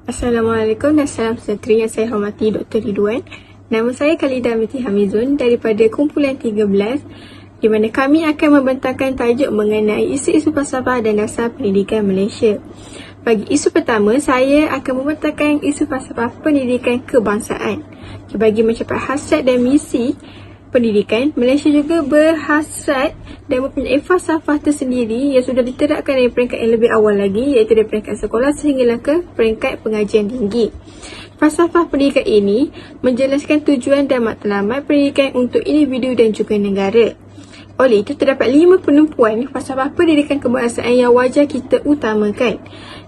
Assalamualaikum dan salam sejahtera yang saya hormati Dr. Ridwan. Nama saya Khalidah Binti Hamizun daripada kumpulan 13, di mana kami akan membentangkan tajuk mengenai isu-isu falsafah dan dasar pendidikan Malaysia. Bagi isu pertama, saya akan membentangkan isu falsafah pendidikan kebangsaan. Bagi mencapai hasrat dan misi pendidikan, Malaysia juga berhasrat dan mempunyai falsafah tersendiri yang sudah diterapkan dari peringkat yang lebih awal lagi, iaitu dari peringkat sekolah sehinggalah ke peringkat pengajian tinggi. Falsafah pendidikan ini menjelaskan tujuan dan matlamat pendidikan untuk individu dan juga negara. Oleh itu, terdapat 5 penumpuan falsafah pendidikan kebangsaan yang wajar kita utamakan,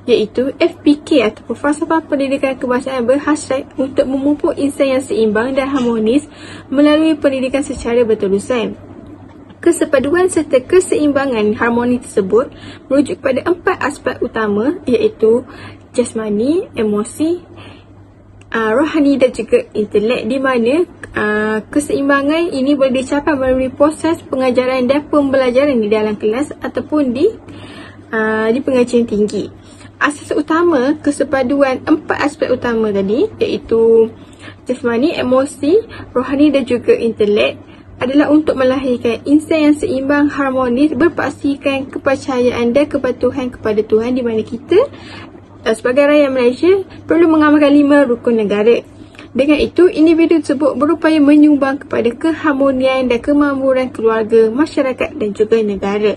iaitu FPK ataupun falsafah pendidikan kebangsaan berhasrat untuk memupuk insan yang seimbang dan harmonis melalui pendidikan secara berterusan. Kesepaduan serta keseimbangan harmoni tersebut merujuk kepada 4 aspek utama, iaitu jasmani, emosi, rohani dan juga intelek, di mana keseimbangan ini boleh dicapai melalui proses pengajaran dan pembelajaran di dalam kelas ataupun di pengajian tinggi. Asas utama kesepaduan 4 aspek utama tadi, iaitu jasmani, emosi, rohani dan juga intelek, adalah untuk melahirkan insan yang seimbang, harmonis, berpaksikan kepercayaan dan kepatuhan kepada Tuhan, di mana kita sebagai rakyat Malaysia perlu mengamalkan 5 rukun negara. Dengan itu, individu tersebut berupaya menyumbang kepada keharmonian dan kemakmuran keluarga, masyarakat dan juga negara.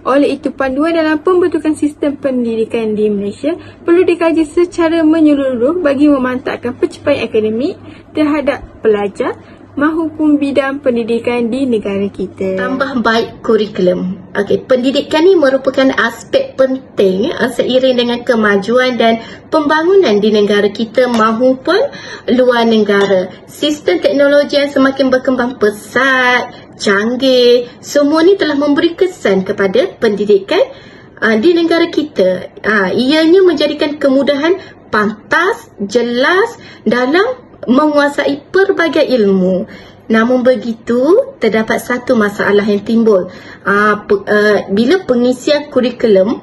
Oleh itu, panduan dalam pembentukan sistem pendidikan di Malaysia perlu dikaji secara menyeluruh bagi memantapkan pencapaian akademik terhadap pelajar maupun bidang pendidikan di negara kita. Tambah baik kurikulum. Pendidikan ni merupakan aspek penting seiring dengan kemajuan dan pembangunan di negara kita maupun luar negara. Sistem teknologi yang semakin berkembang pesat, canggih, semua ni telah memberi kesan kepada pendidikan di negara kita. Ianya menjadikan kemudahan pantas, jelas dalam menguasai pelbagai ilmu. Namun begitu, terdapat satu masalah yang timbul bila pengisian kurikulum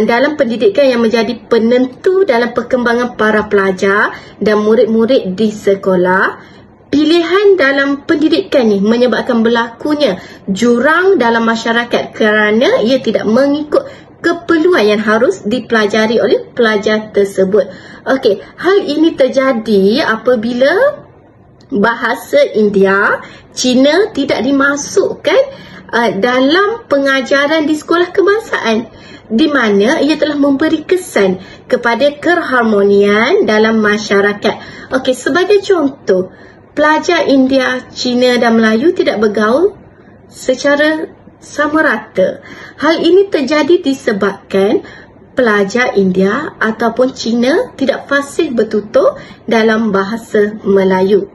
dalam pendidikan yang menjadi penentu dalam perkembangan para pelajar dan murid-murid di sekolah. Pilihan dalam pendidikan ni menyebabkan berlakunya jurang dalam masyarakat kerana ia tidak mengikut keperluan yang harus dipelajari oleh pelajar tersebut. Hal ini terjadi apabila bahasa India, Cina tidak dimasukkan dalam pengajaran di sekolah kebangsaan, di mana ia telah memberi kesan kepada keharmonian dalam masyarakat. Sebagai contoh, pelajar India, Cina dan Melayu tidak bergaul secara sama rata. Hal ini terjadi disebabkan pelajar India ataupun Cina tidak fasih bertutur dalam bahasa Melayu.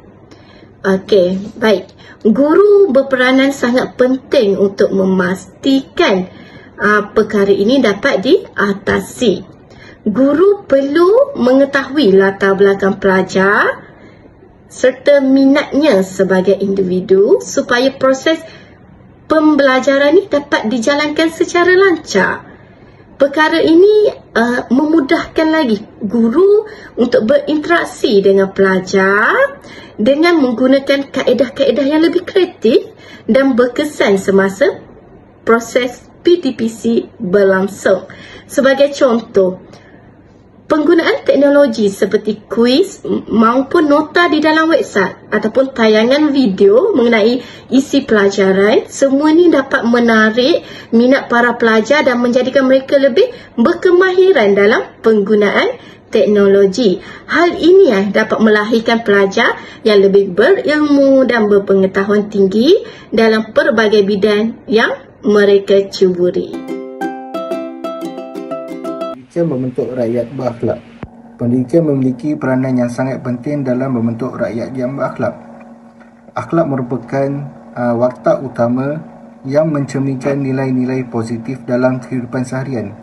Baik. Guru berperanan sangat penting untuk memastikan perkara ini dapat diatasi. Guru perlu mengetahui latar belakang pelajar serta minatnya sebagai individu supaya proses pembelajaran ini dapat dijalankan secara lancar. Perkara ini memudahkan lagi guru untuk berinteraksi dengan pelajar dengan menggunakan kaedah-kaedah yang lebih kreatif dan berkesan semasa proses PTPC berlangsung. Sebagai contoh, penggunaan teknologi seperti kuis maupun nota di dalam website ataupun tayangan video mengenai isi pelajaran, semua ini dapat menarik minat para pelajar dan menjadikan mereka lebih berkemahiran dalam penggunaan teknologi. Hal ini dapat melahirkan pelajar yang lebih berilmu dan berpengetahuan tinggi dalam pelbagai bidang yang mereka cuburi. Pendidikan membentuk rakyat berakhlak. Pendidikan memiliki peranan yang sangat penting dalam membentuk rakyat yang berakhlak. Akhlak merupakan watak utama yang mencerminkan nilai-nilai positif dalam kehidupan seharian.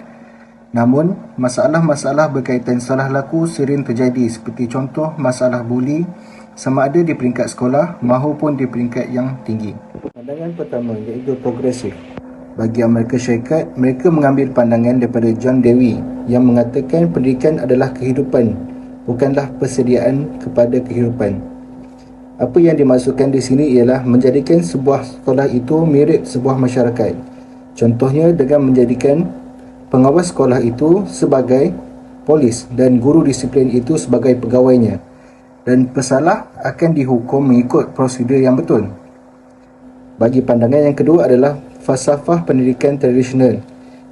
Namun, masalah-masalah berkaitan salah laku sering terjadi, seperti contoh masalah buli sama ada di peringkat sekolah maupun di peringkat yang tinggi. Pandangan pertama iaitu progresif. Bagi Amerika Syarikat, mereka mengambil pandangan daripada John Dewey yang mengatakan pendidikan adalah kehidupan bukanlah persediaan kepada kehidupan. Apa yang dimaksudkan di sini ialah menjadikan sebuah sekolah itu mirip sebuah masyarakat. Contohnya dengan menjadikan pengawas sekolah itu sebagai polis dan guru disiplin itu sebagai pegawainya, dan pesalah akan dihukum mengikut prosedur yang betul. Bagi pandangan yang kedua adalah falsafah pendidikan tradisional,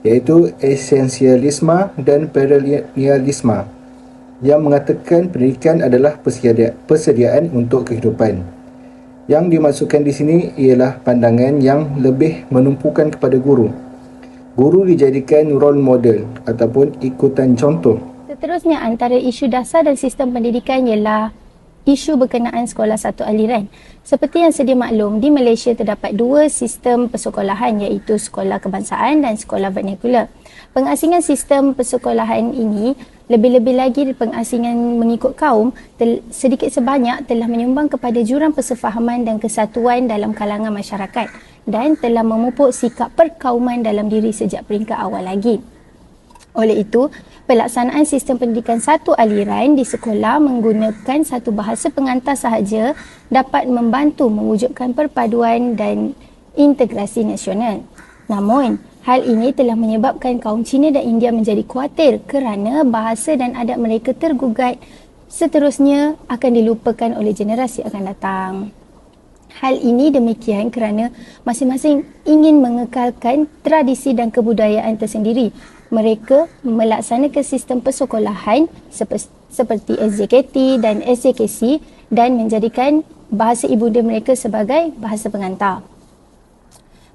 iaitu esensialisme dan perennialisme, yang mengatakan pendidikan adalah persediaan untuk kehidupan. Yang dimaksudkan di sini ialah pandangan yang lebih menumpukan kepada guru. Guru dijadikan role model ataupun ikutan contoh. Seterusnya, antara isu dasar dan sistem pendidikan ialah isu berkenaan sekolah satu aliran. Seperti yang sedia maklum, di Malaysia terdapat dua sistem persekolahan, iaitu sekolah kebangsaan dan sekolah vernakular. Pengasingan sistem persekolahan ini, lebih-lebih lagi pengasingan mengikut kaum, sedikit sebanyak telah menyumbang kepada jurang persefahaman dan kesatuan dalam kalangan masyarakat dan telah memupuk sikap perkauman dalam diri sejak peringkat awal lagi. Oleh itu, pelaksanaan sistem pendidikan satu aliran di sekolah menggunakan satu bahasa pengantar sahaja dapat membantu mewujudkan perpaduan dan integrasi nasional. Namun, hal ini telah menyebabkan kaum Cina dan India menjadi khawatir kerana bahasa dan adat mereka tergugat, seterusnya akan dilupakan oleh generasi akan datang. Hal ini demikian kerana masing-masing ingin mengekalkan tradisi dan kebudayaan tersendiri. Mereka melaksanakan sistem persekolahan seperti SJKT dan SJKC dan menjadikan bahasa ibunda mereka sebagai bahasa pengantar.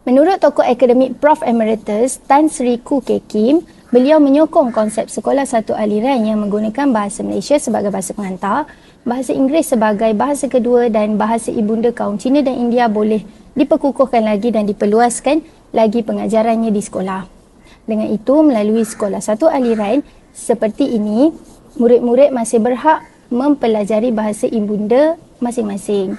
Menurut tokoh akademik Prof Emeritus Tan Sri Koo Keng Kim, beliau menyokong konsep sekolah satu aliran yang menggunakan bahasa Malaysia sebagai bahasa pengantar, bahasa Inggeris sebagai bahasa kedua dan bahasa ibunda kaum Cina dan India boleh diperkukuhkan lagi dan diperluaskan lagi pengajarannya di sekolah. Dengan itu, melalui sekolah satu aliran seperti ini, murid-murid masih berhak mempelajari bahasa ibunda masing-masing.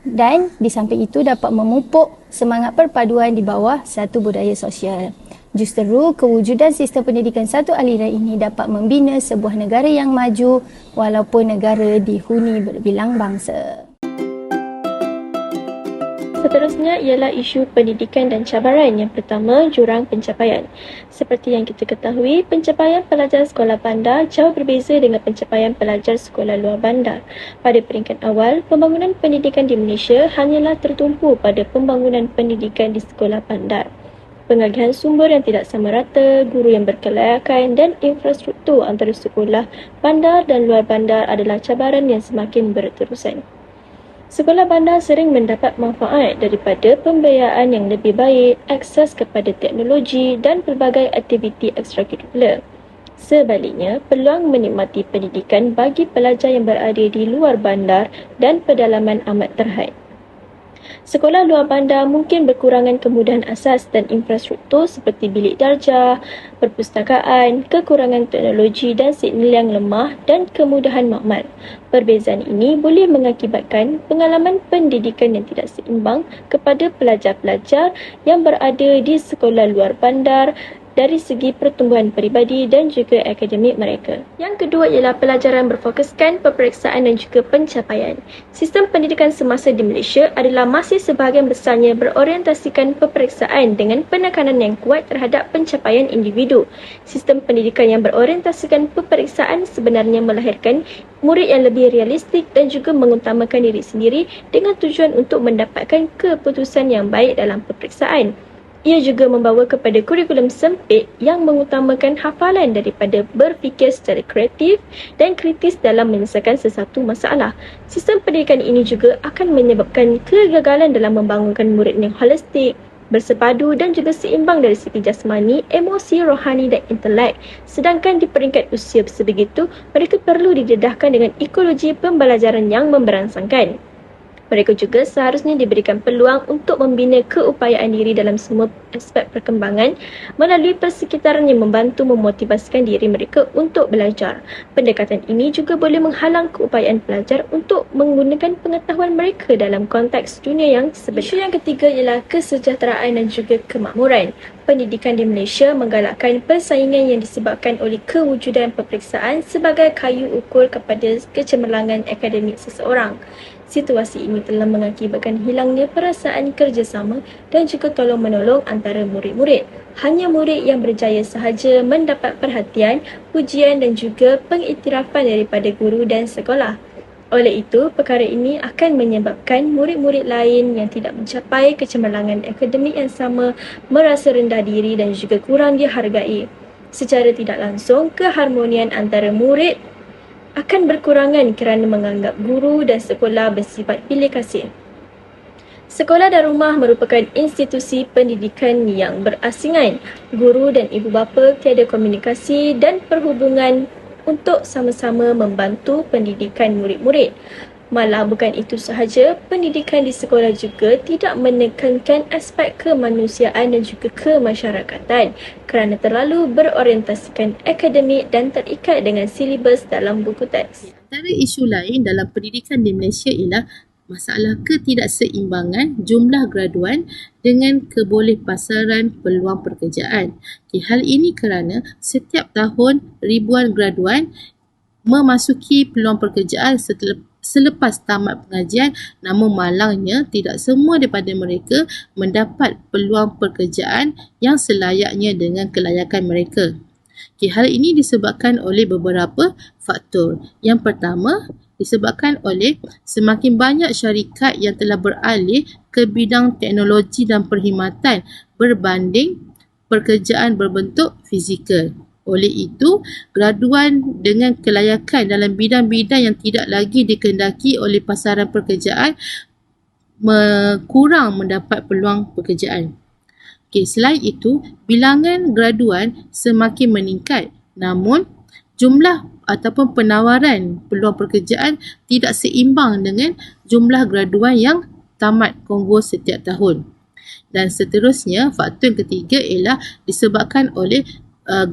Dan di samping itu dapat memupuk semangat perpaduan di bawah satu budaya sosial. Justeru, kewujudan sistem pendidikan satu aliran ini dapat membina sebuah negara yang maju walaupun negara dihuni berbilang bangsa. Seterusnya ialah isu pendidikan dan cabaran. Yang pertama, jurang pencapaian. Seperti yang kita ketahui, pencapaian pelajar sekolah bandar jauh berbeza dengan pencapaian pelajar sekolah luar bandar. Pada peringkat awal, pembangunan pendidikan di Malaysia hanyalah tertumpu pada pembangunan pendidikan di sekolah bandar. Pengalihan sumber yang tidak sama rata, guru yang berkelayakan dan infrastruktur antara sekolah bandar dan luar bandar adalah cabaran yang semakin berterusan. Sekolah bandar sering mendapat manfaat daripada pembiayaan yang lebih baik, akses kepada teknologi dan pelbagai aktiviti ekstrakurikular. Sebaliknya, peluang menikmati pendidikan bagi pelajar yang berada di luar bandar dan pedalaman amat terhad. Sekolah luar bandar mungkin berkurangan kemudahan asas dan infrastruktur seperti bilik darjah, perpustakaan, kekurangan teknologi dan signal yang lemah dan kemudahan makmal. Perbezaan ini boleh mengakibatkan pengalaman pendidikan yang tidak seimbang kepada pelajar-pelajar yang berada di sekolah luar bandar dari segi pertumbuhan peribadi dan juga akademik mereka. Yang kedua ialah pelajaran berfokuskan peperiksaan dan juga pencapaian. Sistem pendidikan semasa di Malaysia adalah masih sebahagian besarnya berorientasikan peperiksaan dengan penekanan yang kuat terhadap pencapaian individu. Sistem pendidikan yang berorientasikan peperiksaan sebenarnya melahirkan murid yang lebih realistik dan juga mengutamakan diri sendiri dengan tujuan untuk mendapatkan keputusan yang baik dalam peperiksaan. Ia juga membawa kepada kurikulum sempit yang mengutamakan hafalan daripada berfikir secara kreatif dan kritis dalam menyelesaikan sesuatu masalah. Sistem pendidikan ini juga akan menyebabkan kegagalan dalam membangunkan murid yang holistik, bersepadu dan juga seimbang dari segi jasmani, emosi, rohani dan intelek. Sedangkan di peringkat usia sebegitu, mereka perlu didedahkan dengan ekologi pembelajaran yang memberangsangkan. Mereka juga seharusnya diberikan peluang untuk membina keupayaan diri dalam semua aspek perkembangan melalui persekitaran yang membantu memotivasikan diri mereka untuk belajar. Pendekatan ini juga boleh menghalang keupayaan pelajar untuk menggunakan pengetahuan mereka dalam konteks dunia yang sebenar. Isu yang ketiga ialah kesejahteraan dan juga kemakmuran. Pendidikan di Malaysia menggalakkan persaingan yang disebabkan oleh kewujudan peperiksaan sebagai kayu ukur kepada kecemerlangan akademik seseorang. Situasi ini telah mengakibatkan hilangnya perasaan kerjasama dan juga tolong-menolong antara murid-murid. Hanya murid yang berjaya sahaja mendapat perhatian, pujian dan juga pengiktirafan daripada guru dan sekolah. Oleh itu, perkara ini akan menyebabkan murid-murid lain yang tidak mencapai kecemerlangan akademik yang sama merasa rendah diri dan juga kurang dihargai. Secara tidak langsung, keharmonian antara murid akan berkurangan kerana menganggap guru dan sekolah bersifat pilih kasih. Sekolah dan rumah merupakan institusi pendidikan yang berasingan. Guru dan ibu bapa tiada komunikasi dan perhubungan untuk sama-sama membantu pendidikan murid-murid. Malah bukan itu sahaja, pendidikan di sekolah juga tidak menekankan aspek kemanusiaan dan juga kemasyarakatan kerana terlalu berorientasikan akademik dan terikat dengan silibus dalam buku teks. Antara isu lain dalam pendidikan di Malaysia ialah masalah ketidakseimbangan jumlah graduan dengan kebolehpasaran peluang pekerjaan. Hal ini kerana setiap tahun ribuan graduan memasuki peluang pekerjaan selepas tamat pengajian, namun malangnya tidak semua daripada mereka mendapat peluang pekerjaan yang selayaknya dengan kelayakan mereka. Hal ini disebabkan oleh beberapa faktor. Yang pertama, disebabkan oleh semakin banyak syarikat yang telah beralih ke bidang teknologi dan perkhidmatan berbanding pekerjaan berbentuk fizikal. Oleh itu, graduan dengan kelayakan dalam bidang-bidang yang tidak lagi dikehendaki oleh pasaran pekerjaan kurang mendapat peluang pekerjaan. Selain itu, bilangan graduan semakin meningkat, namun jumlah ataupun penawaran peluang pekerjaan tidak seimbang dengan jumlah graduan yang tamat konvo setiap tahun. Dan seterusnya, faktor yang ketiga ialah disebabkan oleh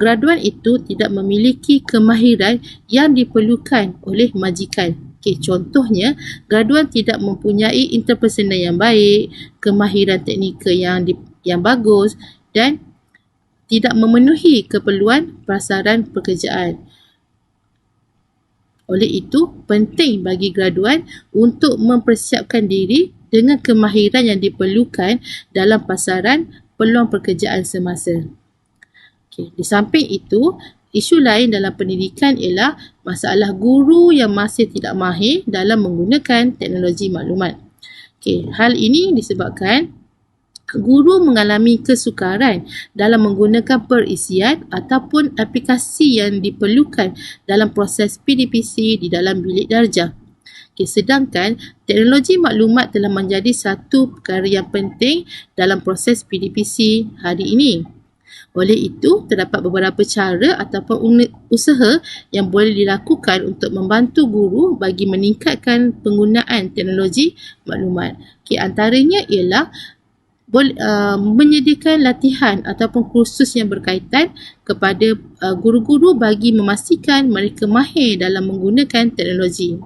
graduan itu tidak memiliki kemahiran yang diperlukan oleh majikan. Contohnya, graduan tidak mempunyai interpersonal yang baik, kemahiran teknikal yang bagus dan tidak memenuhi keperluan pasaran pekerjaan. Oleh itu, penting bagi graduan untuk mempersiapkan diri dengan kemahiran yang diperlukan dalam pasaran peluang pekerjaan semasa. Di samping itu, isu lain dalam pendidikan ialah masalah guru yang masih tidak mahir dalam menggunakan teknologi maklumat. Hal ini disebabkan guru mengalami kesukaran dalam menggunakan perisian ataupun aplikasi yang diperlukan dalam proses PDPC di dalam bilik darjah. Sedangkan teknologi maklumat telah menjadi satu perkara yang penting dalam proses PDPC hari ini. Oleh itu, terdapat beberapa cara ataupun usaha yang boleh dilakukan untuk membantu guru bagi meningkatkan penggunaan teknologi maklumat. Antaranya ialah menyediakan latihan ataupun kursus yang berkaitan kepada guru-guru bagi memastikan mereka mahir dalam menggunakan teknologi.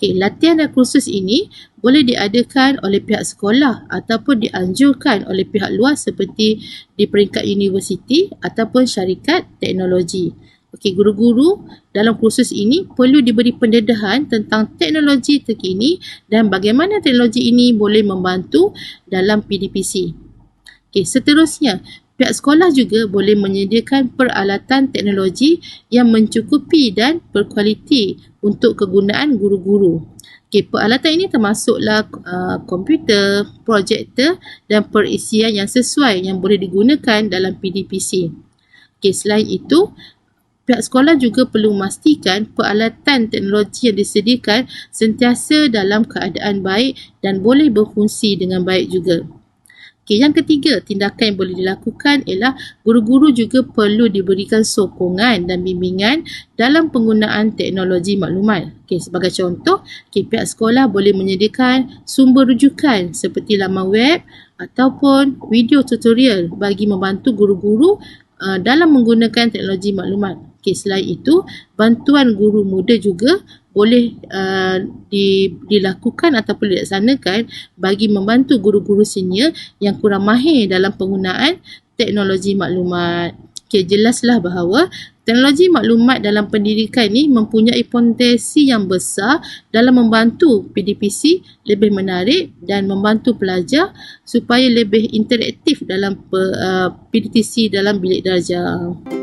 Latihan dan kursus ini boleh diadakan oleh pihak sekolah ataupun dianjurkan oleh pihak luar seperti di peringkat universiti ataupun syarikat teknologi. Guru-guru dalam kursus ini perlu diberi pendedahan tentang teknologi terkini dan bagaimana teknologi ini boleh membantu dalam PDPC. Seterusnya, pihak sekolah juga boleh menyediakan peralatan teknologi yang mencukupi dan berkualiti untuk kegunaan guru-guru. Peralatan ini termasuklah komputer, projektor dan perisian yang sesuai yang boleh digunakan dalam PDPC. Selain itu, pihak sekolah juga perlu memastikan peralatan teknologi yang disediakan sentiasa dalam keadaan baik dan boleh berfungsi dengan baik juga. Okey, yang ketiga, tindakan yang boleh dilakukan ialah guru-guru juga perlu diberikan sokongan dan bimbingan dalam penggunaan teknologi maklumat. Okey, sebagai contoh, pihak sekolah boleh menyediakan sumber rujukan seperti laman web ataupun video tutorial bagi membantu guru-guru dalam menggunakan teknologi maklumat. Okey, selain itu, bantuan guru muda juga boleh dilakukan ataupun dilaksanakan bagi membantu guru-guru senior yang kurang mahir dalam penggunaan teknologi maklumat. Okey, jelaslah bahawa teknologi maklumat dalam pendidikan ini mempunyai potensi yang besar dalam membantu PDPC lebih menarik dan membantu pelajar supaya lebih interaktif dalam PDTC dalam bilik darjah.